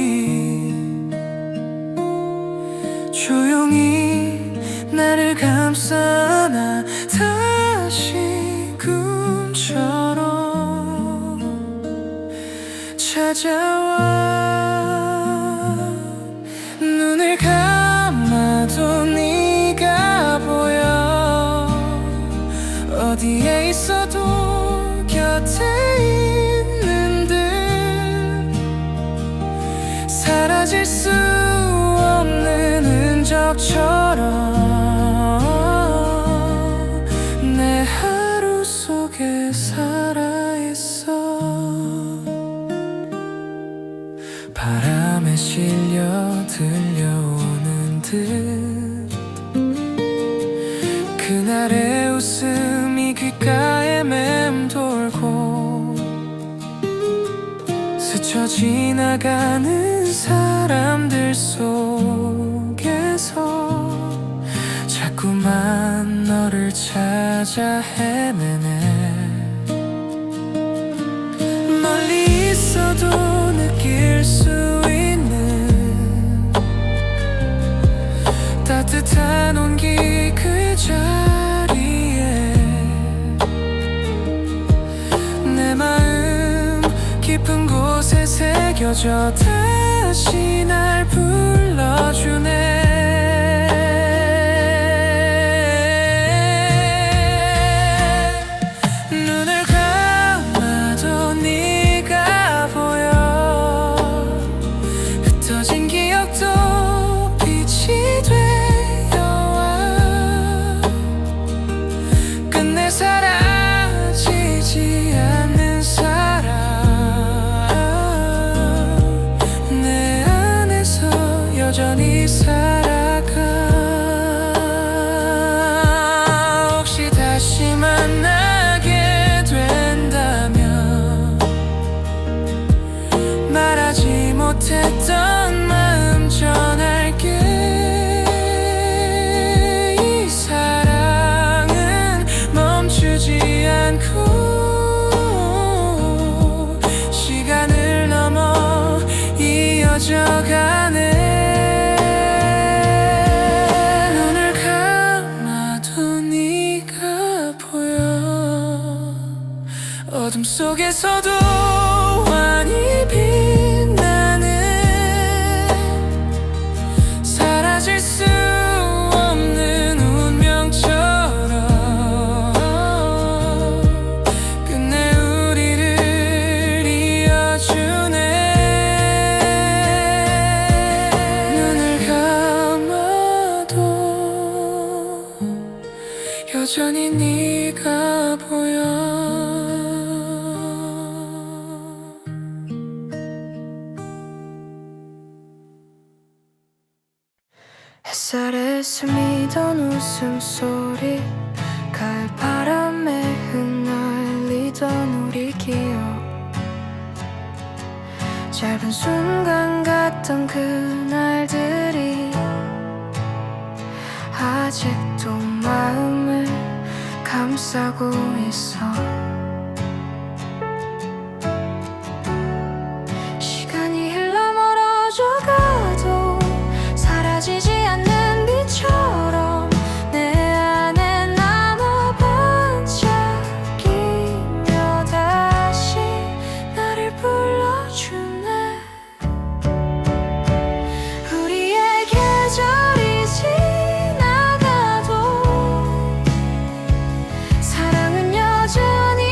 조용히 나를 감싸 안아 다시 꿈처럼 찾아와. 눈을 감아도 네가 보여. 어디에 있어도 곁에 있는 듯, 사라질 수 없는 흔적처럼 내 하루 속에 살아있어. 바람에 실려 들려오는 듯, 그날의 웃음이 귓가에 맴돌고 스쳐 지나가는 사람들 속에서 자꾸만 너를 찾아 헤매네. 멀리 있어도 느낄 수 있는 따뜻한 온기 그 자리에 내 마음 깊은 곳에 새겨져 다시 날 불러주네. 눈을 감아도 네가 보여. 흩어진 기억도 빛이 되어와. 끝내 사라지지 않는 사랑, 내 안에서 여전히 살아가. 혹시 다시 만나게 된다면 말하지 못했던 마음 전할게. 이 사랑은 멈추지 않고 시간을 넘어 이어져가네. 눈을 감아도 네가 보여. 어둠 속에서도 환히 빛나는, 사라질 수 없는 운명처럼 끝내 우리를 이어주네. 눈을 감아도 여전히 네가 보여. 햇살에 스미던 웃음소리, 가을 바람에 흩날리던 우리 기억, 짧은 순간 같던 그날들이 아직도 마음을 감싸고 있어. 시간이 흘러 멀어져 가도 사라지지 않는 빛처럼 내 안에 남아 반짝이며 다시 나를 불러주네. 우리의 계절이 지나가도 사랑은 여전히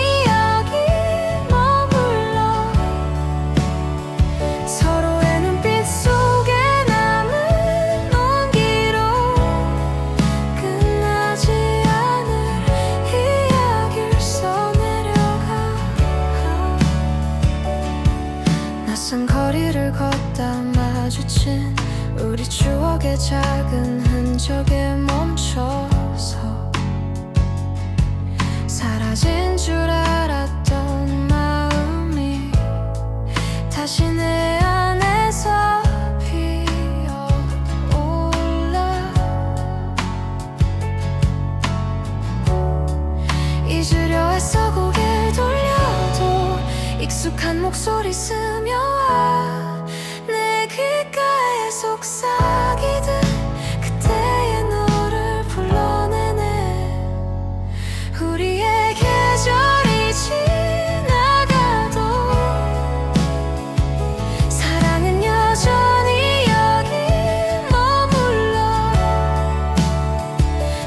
애써 고개를 돌려도 익숙한 목소리 스며와 내 귓가에 속삭이듯 그때의 너를 불러내네. 우리의 계절이 지나가도 사랑은 여전히 여기 머물러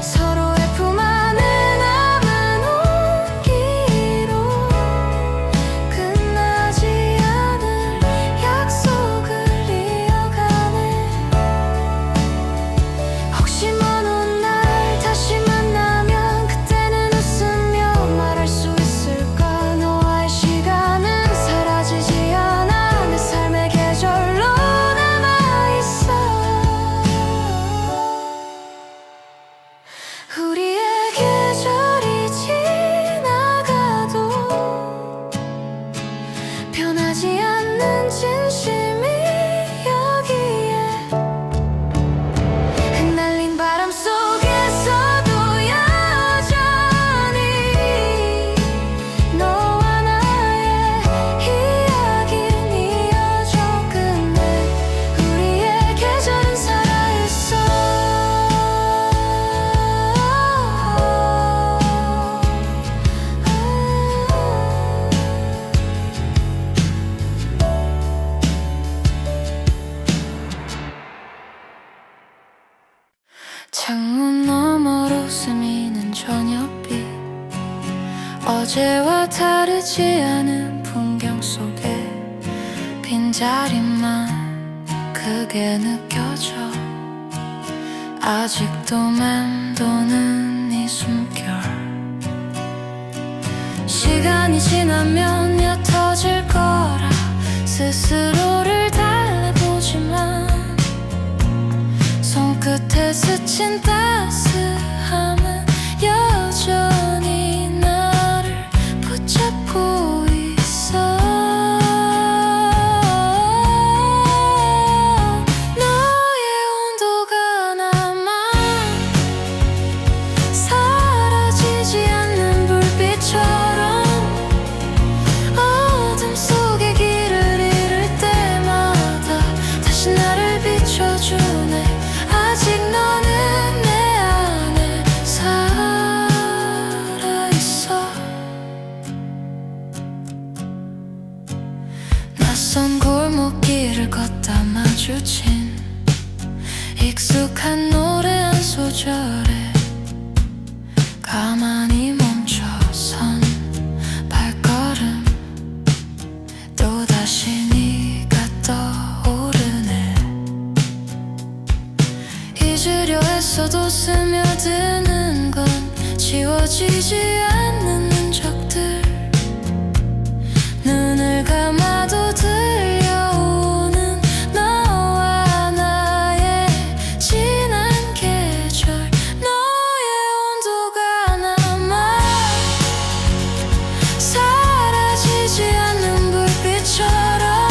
서로의 품 안에 남은 온기로 끝나지 않을 약속을 이어가네. 혹시 먼 훗날 다시 만나면 그때는 웃으며 말할 수 있을까. 너와의 시간은 사라지지 않아 내 삶의 계절로 남아있어. 우리의 계절이 지나가도 변하지 않는 진심이 여기에 흩날린 바람 속에서도 여전히 너와 나의 이야기는 이어져. 끝내 우리의 계절은 살아있어. 창문 너머로 스미는 저녁빛 어제와 다르지 않은 풍경 속에 빈자리만 크게 느껴져. 아직도 맴도는 이 숨결. 시간이 지나면 옅어질 거라 스스로를 달래보지만 손끝에 스친 따스함은 여전히 나를 붙잡고 있어. 너의 온도가 남아 사라지지 않는 불빛처럼 어둠 속에 길을 잃을 때마다 다시 나를 비춰주네. 아직 너는 내 안에 살아있어. 낯선 골목길을 걷다 마주친 익숙한 노래 한 소절에 가만히 멈춰선 발걸음. 또다시 네가 떠오르네. 잊으려 했어도 스며드는 건 지워지지 않는 흔적들. 눈을 감아도 들려오는 너와 나의 지난 계절. 너의 온도가 남아 사라지지 않는 불빛처럼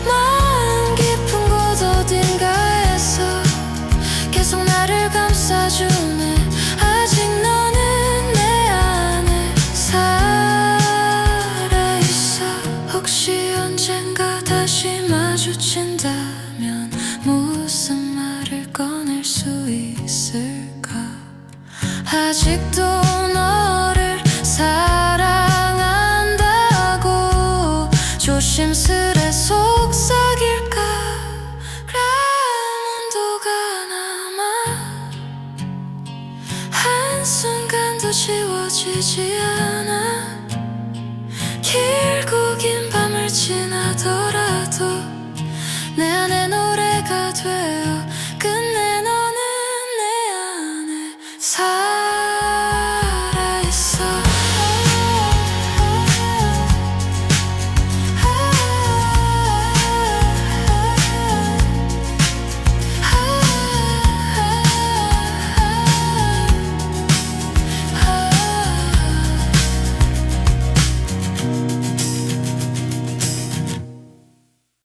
마음 깊은 곳 어딘가에서 계속 나를 감싸주네. 아직 너는 내 안에 살아있어. 혹시 언젠가 다시 마주친다면 무슨 말을 꺼낼 수 있을까. 아직도 너를 사랑한다고 조심스레 속삭일까. 온도가 남아 한순간도 지워지지 않아. 길고 긴 밤을 지나더라도 내 안에 노래가 되어 끝내 너는 내 안에 살아.